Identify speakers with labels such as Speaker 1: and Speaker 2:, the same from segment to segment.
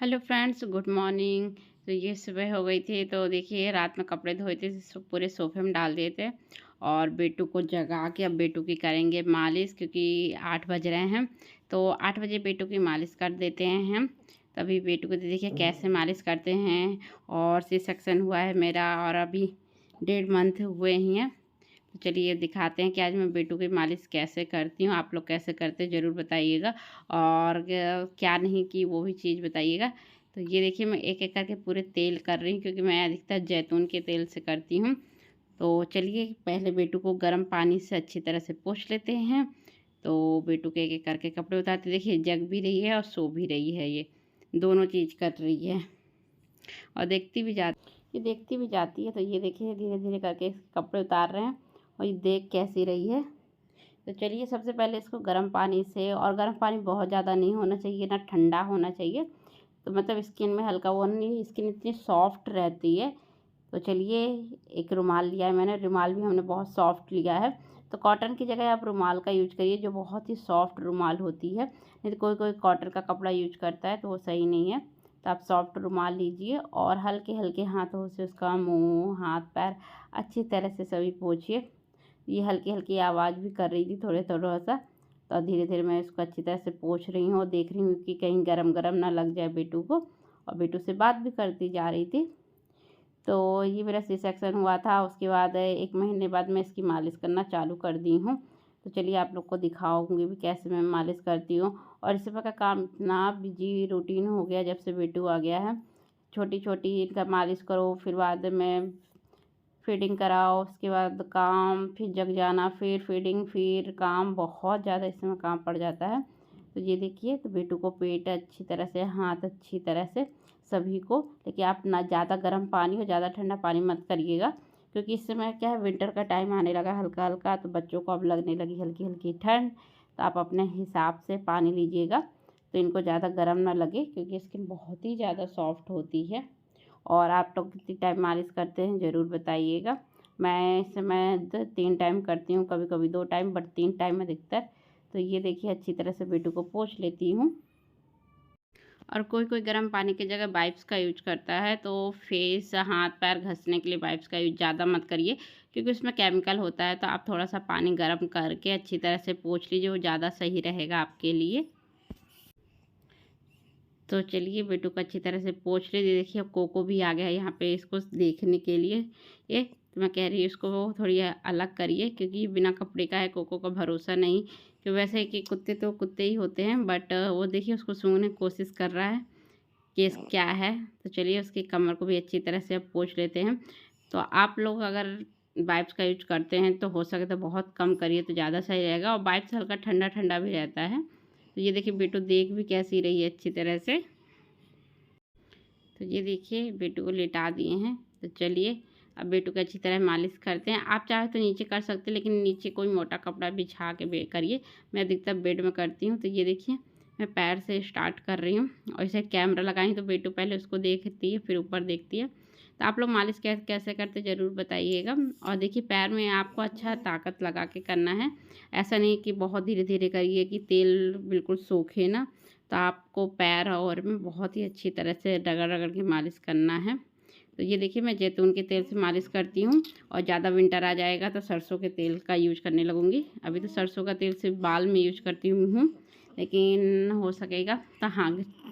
Speaker 1: Hello friends, good morning. तो ये सुबह हो गई थी, तो देखिए रात में कपड़े धोए थे, पूरे सोफे में डाल दिए थे और बेटू को जगा के अब बेटू की करेंगे मालिश, क्योंकि 8 बज रहे हैं। तो 8 बजे बेटू की मालिश कर देते हैं हम। तभी बेटू को देखिए कैसे मालिश करते हैं। और सी सेक्शन हुआ है मेरा और अभी 1.5 मंथ हुए ही हैं। तो चलिए दिखाते हैं कि आज मैं बेटू की मालिश कैसे करती हूँ। आप लोग कैसे करते हैं ज़रूर बताइएगा, और क्या नहीं की वो भी चीज़ बताइएगा। तो ये देखिए मैं एक एक करके पूरे तेल कर रही हूँ, क्योंकि मैं अधिकतर जैतून के तेल से करती हूँ। तो चलिए पहले बेटू को गर्म पानी से अच्छी तरह से पोंछ लेते हैं। तो बेटू के एक एक करके कपड़े उतारते, देखिए जग भी रही है और सो भी रही है, ये दोनों चीज़ कर रही है और देखती भी जाती है। तो ये देखिए धीरे धीरे करके कपड़े उतार रहे हैं और ये देख कैसी रही है। तो चलिए सबसे पहले इसको गर्म पानी से, और गर्म पानी बहुत ज़्यादा नहीं होना चाहिए, ना ठंडा होना चाहिए, तो मतलब स्किन में हल्का वो नहीं, स्किन इतनी सॉफ्ट रहती है। तो चलिए एक रुमाल लिया है मैंने, रुमाल भी हमने बहुत सॉफ्ट लिया है। तो कॉटन की जगह आप रुमाल का यूज करिए, जो बहुत ही सॉफ्ट रुमाल होती है। नहीं तो कोई कोई कॉटन का कपड़ा यूज करता है तो वो सही नहीं है। तो आप सॉफ्ट रुमाल लीजिए और हल्के हल्के हाथों से उसका मुंह, हाथ, पैर अच्छी तरह से सभी पोंछिए। ये हल्की हल्की आवाज़ भी कर रही थी थोड़ा थोड़ा सा। तो धीरे धीरे मैं इसको अच्छी तरह से पोंछ रही हूँ और देख रही हूँ कि कहीं गरम गरम ना लग जाए बेटू को। और बेटू से बात भी करती जा रही थी। तो ये मेरा सी सेक्शन हुआ था, उसके बाद 1 महीने बाद मैं इसकी मालिश करना चालू कर दी हूँ। तो चलिए आप लोग को दिखाऊंगी भी कैसे मैं मालिश करती हूँ। और इस समय का काम इतना बिजी रूटीन हो गया जब से बेटू आ गया है। छोटी छोटी इनका मालिश करो, फिर बाद में फीडिंग कराओ, उसके बाद काम, फिर जग जाना, फिर फीडिंग, फिर काम, बहुत ज़्यादा इसमें काम पड़ जाता है। तो ये देखिए, तो बेटू को पेट अच्छी तरह से, हाथ अच्छी तरह से सभी को, लेकिन आप ना ज़्यादा गर्म पानी और ज़्यादा ठंडा पानी मत करिएगा, क्योंकि इस समय क्या है, विंटर का टाइम आने लगा हल्का हल्का, तो बच्चों को अब लगने लगी हल्की हल्की ठंड। तो आप अपने हिसाब से पानी लीजिएगा, तो इनको ज़्यादा गर्म ना लगे, क्योंकि स्किन बहुत ही ज़्यादा सॉफ्ट होती है। और आप लोग कितनी टाइम मालिश करते हैं ज़रूर बताइएगा। मैं इस समय 3 टाइम करती हूँ, कभी कभी 2 टाइम, बट 3 टाइम अधिकतर। तो ये देखिए अच्छी तरह से बेटू को पोंछ लेती हूँ। और कोई कोई गर्म पानी की जगह वाइप्स का यूज करता है, तो फेस, हाथ पैर घसने के लिए वाइप्स का यूज ज़्यादा मत करिए, क्योंकि उसमें केमिकल होता है। तो आप थोड़ा सा पानी गर्म करके अच्छी तरह से पोंछ लीजिए, वो ज़्यादा सही रहेगा आपके लिए। तो चलिए बेटू को अच्छी तरह से पोंछ लीजिए। देखिए अब कोको भी आ गया है यहाँ पे इसको देखने के लिए। ये तो मैं कह रही हूँ इसको वो थोड़ी अलग करिए, क्योंकि बिना कपड़े का है, कोको का भरोसा नहीं। कि वैसे कि कुत्ते तो कुत्ते ही होते हैं, बट वो देखिए उसको सूंघने की कोशिश कर रहा है कि क्या है। तो चलिए उसकी कमर को भी अच्छी तरह से अब पोंछ लेते हैं। तो आप लोग अगर वाइप्स का यूज करते हैं तो हो सके तो बहुत कम करिए, तो ज़्यादा सही रहेगा। और वाइप्स हल्का ठंडा ठंडा भी रहता है। तो ये देखिए बेटू देख भी कैसी रही है अच्छी तरह से। तो ये देखिए बेटू को लेटा दिए हैं। तो चलिए अब बेटू को अच्छी तरह मालिश करते हैं। आप चाहे तो नीचे कर सकते हैं, लेकिन नीचे कोई मोटा कपड़ा बिछा के करिए। मैं अधिकतर बेड में करती हूँ। तो ये देखिए मैं पैर से स्टार्ट कर रही हूँ, और इसे कैमरा लगाई तो बेटू पहले उसको देखती है, फिर ऊपर देखती है। तो आप लोग मालिश कैसे करते ज़रूर बताइएगा। और देखिए पैर में आपको अच्छा ताकत लगा के करना है, ऐसा नहीं कि बहुत धीरे धीरे करिए कि तेल बिल्कुल सोखे ना। तो आपको पैर और में बहुत ही अच्छी तरह से रगड़ रगड़ के मालिश करना है। तो ये देखिए मैं जैतून के तेल से मालिश करती हूँ, और ज़्यादा विंटर आ जाएगा तो सरसों के तेल का यूज करने लगूँगी। अभी तो सरसों का तेल सिर्फ बाल में यूज करती हूँ, लेकिन हो सकेगा तो हाँ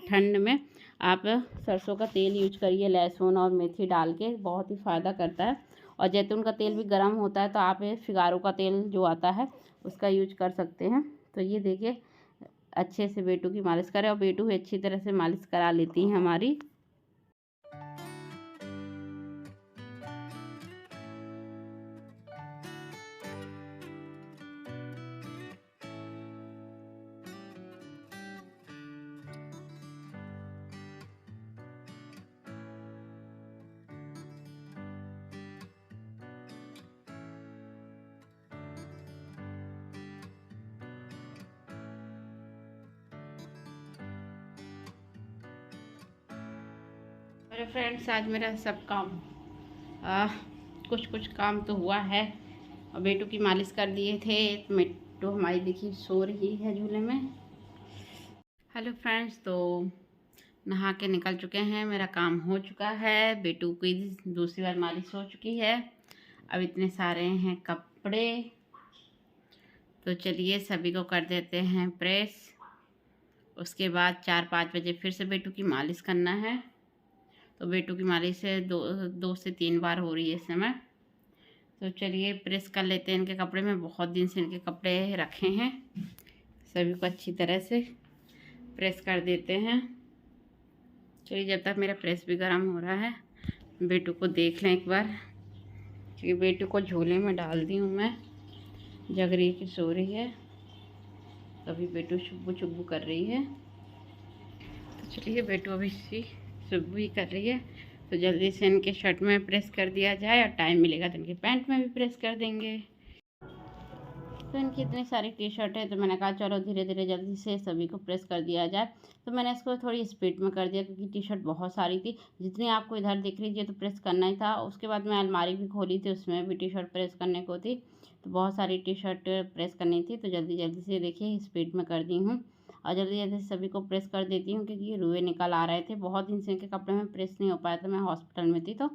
Speaker 1: ठंड में आप सरसों का तेल यूज करिए, लहसुन और मेथी डाल के, बहुत ही फ़ायदा करता है। और जैतून का तेल भी गर्म होता है, तो आप फिगारो का तेल जो आता है उसका यूज कर सकते हैं। तो ये देखिए अच्छे से बेटू की मालिश करें, और बेटू भी अच्छी तरह से मालिश करा लेती हैं हमारी। मेरे फ्रेंड्स आज मेरा सब काम कुछ कुछ काम तो हुआ है, और बेटू की मालिश कर दिए थे। तो बेटू हमारी देखिए सो रही है झूले में। हेलो फ्रेंड्स, तो नहा के निकल चुके हैं, मेरा काम हो चुका है, बेटू की दूसरी बार मालिश हो चुकी है। अब इतने सारे हैं कपड़े, तो चलिए सभी को कर देते हैं प्रेस। उसके बाद 4-5 बजे फिर से बेटू की मालिश करना है। तो बेटू की मालिश से 2 से 3 बार हो रही है इस समय। तो चलिए प्रेस कर लेते हैं इनके कपड़े में। बहुत दिन से इनके कपड़े रखे हैं, सभी को अच्छी तरह से प्रेस कर देते हैं। चलिए जब तक मेरा प्रेस भी गर्म हो रहा है, बेटू को देख लें एक बार, क्योंकि बेटू को झोले में डाल दी हूँ मैं। जग रही की सो रही है, तभी बेटू चुब्बू चुब्बू कर रही है। तो चलिए बेटू अभी चुब्बू ही कर रही है, तो जल्दी से इनके शर्ट में प्रेस कर दिया जाए, और टाइम मिलेगा तो इनके पैंट में भी प्रेस कर देंगे। तो इनकी इतनी सारी टी शर्ट है, तो मैंने कहा चलो धीरे धीरे जल्दी से सभी को प्रेस कर दिया जाए। तो मैंने इसको थोड़ी स्पीड में कर दिया, क्योंकि टी शर्ट बहुत सारी थी। जितनी आपको इधर दिख रही थी तो प्रेस करना ही था। उसके बाद मैं अलमारी भी खोली थी, उसमें भी टी शर्ट प्रेस करने को थी। तो बहुत सारी टी शर्ट प्रेस करनी थी, तो जल्दी जल्दी से देखिए स्पीड में कर दी हूँ, और जल्दी जल्दी सभी को प्रेस कर देती हूँ, क्योंकि रुए निकल आ रहे थे। बहुत दिन से इनके कपड़े में प्रेस नहीं हो पाया था, मैं हॉस्पिटल में थी। तो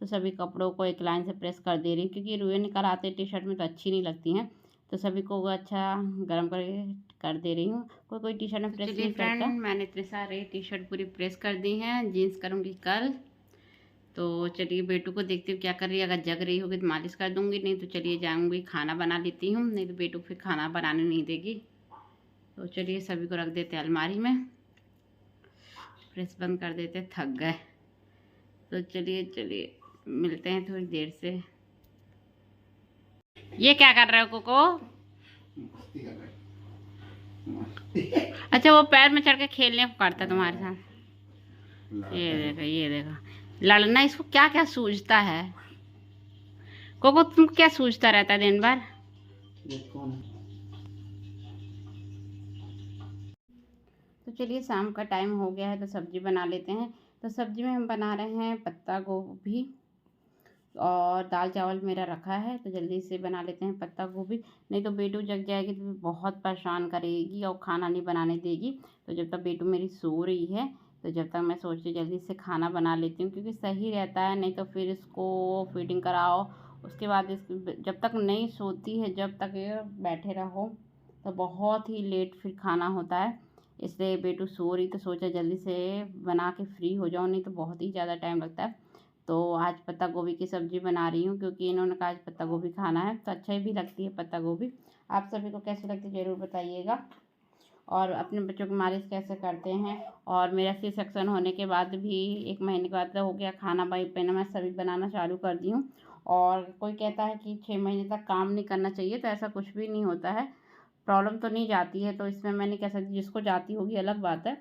Speaker 1: सभी कपड़ों को एक लाइन से प्रेस कर दे रही हूँ, क्योंकि रुए निकल आते टी शर्ट में तो अच्छी नहीं लगती हैं। तो सभी को अच्छा गर्म करके कर दे रही हूँ। कोई टी शर्ट में प्रेस नहीं करता। मैंने इतने सारे टी शर्ट पूरी प्रेस कर दी हैं, जीन्स करूँगी कल। तो चलिए बेटू को देखती हूँ क्या कर रही है। अगर जग रही होगी तो मालिश कर दूँगी, नहीं तो चलिए जाऊँगी खाना बना लेती हूँ, नहीं तो बेटू फिर खाना बनाने नहीं देगी। तो चलिए सभी को रख देते हैं अलमारी में, प्रेस बंद कर देते, थक गए। तो चलिए मिलते हैं थोड़ी देर से। ये क्या कर रहे हो कोको? अच्छा, वो पैर में चढ़ के खेलने को करता तुम्हारे साथ। ये देखो लड़ना, इसको क्या क्या सूझता है कोको? तुमको क्या सूझता रहता है दिन भर? तो चलिए शाम का टाइम हो गया है, तो सब्जी बना लेते हैं। तो सब्जी में हम बना रहे हैं पत्ता गोभी, और दाल चावल मेरा रखा है। तो जल्दी से बना लेते हैं पत्ता गोभी, नहीं तो बेटू जग जाएगी तो बहुत परेशान करेगी और खाना नहीं बनाने देगी। तो जब तक बेटू मेरी सो रही है, तो जब तक मैं सोचती जल्दी से खाना बना लेती हूँ, क्योंकि सही रहता है। नहीं तो फिर इसको फीडिंग कराओ, उसके बाद जब तक नहीं सोती है, जब तक ये बैठे रहो, तो बहुत ही लेट फिर खाना होता है। इसलिए बेटू सो रही, तो सोचा जल्दी से बना के फ्री हो जाओ, नहीं तो बहुत ही ज़्यादा टाइम लगता है। तो आज पत्ता गोभी की सब्ज़ी बना रही हूँ, क्योंकि इन्होंने कहा आज पत्ता गोभी खाना है, तो अच्छा भी लगती है पत्ता गोभी। आप सभी को कैसी लगती है ज़रूर बताइएगा, और अपने बच्चों की मालिश कैसे करते हैं। और मेरा सी सेक्शन होने के बाद भी 1 महीने के बाद हो गया, खाना पीना मैं सभी बनाना चालू कर दी हूँ। और कोई कहता है कि 6 महीने तक काम नहीं करना चाहिए, तो ऐसा कुछ भी नहीं होता है। प्रॉब्लम तो नहीं जाती है, तो इसमें मैं नहीं कह सकती, जिसको जाती होगी अलग बात है,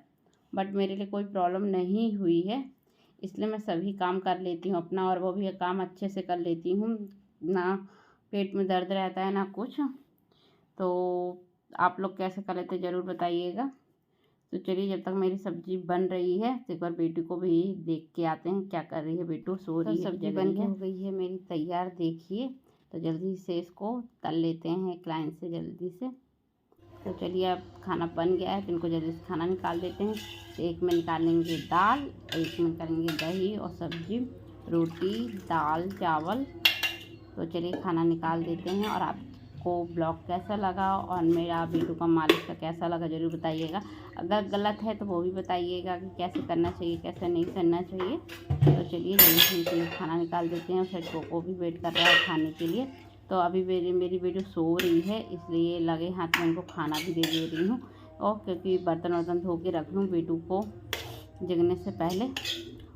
Speaker 1: बट मेरे लिए कोई प्रॉब्लम नहीं हुई है। इसलिए मैं सभी काम कर लेती हूँ अपना, और वो भी काम अच्छे से कर लेती हूँ, ना पेट में दर्द रहता है ना कुछ। तो आप लोग कैसे कर लेते ज़रूर बताइएगा। तो चलिए जब तक मेरी सब्ज़ी बन रही है, तो एक बार बेटू को भी देख के आते हैं क्या कर रही है। बेटू सो रही है, सब्ज़ी बन के हो गई है मेरी तैयार, देखिए। तो जल्दी से इसको तल लेते हैं एक लाइन से जल्दी से। तो चलिए अब खाना बन गया है, तो इनको जल्दी से खाना निकाल देते हैं। तो एक में निकालेंगे दाल, एक में निकालेंगे दही और सब्जी, रोटी, दाल चावल। तो चलिए खाना निकाल देते हैं। और आपको ब्लॉग कैसा लगा और मेरा बेटू का मालिश का कैसा लगा ज़रूर बताइएगा। अगर गलत है तो वो भी बताइएगा कि कैसे करना चाहिए कैसे नहीं करना चाहिए। तो चलिए जल्दी से इनके लिए खाना निकाल देते हैं। और सेट को भी वेट कर रहा है खाने के लिए। तो अभी मेरी बेटी सो रही है, इसलिए लगे हाथ में इनको खाना भी दे रही हूँ, और क्योंकि बर्तन वर्तन धो के रख लूँ बेटू को जगने से पहले।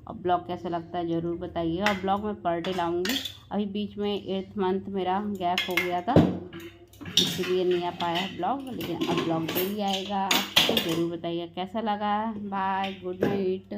Speaker 1: और ब्लॉग कैसा लगता है ज़रूर बताइएगा। ब्लॉग में पर डे लाऊँगी। अभी बीच में 8th मंथ मेरा गैप हो गया था, इसलिए नहीं आ पाया ब्लॉग, लेकिन अब ब्लॉग डेली आएगा। आपको ज़रूर बताइएगा कैसा लगा। Bye, good night.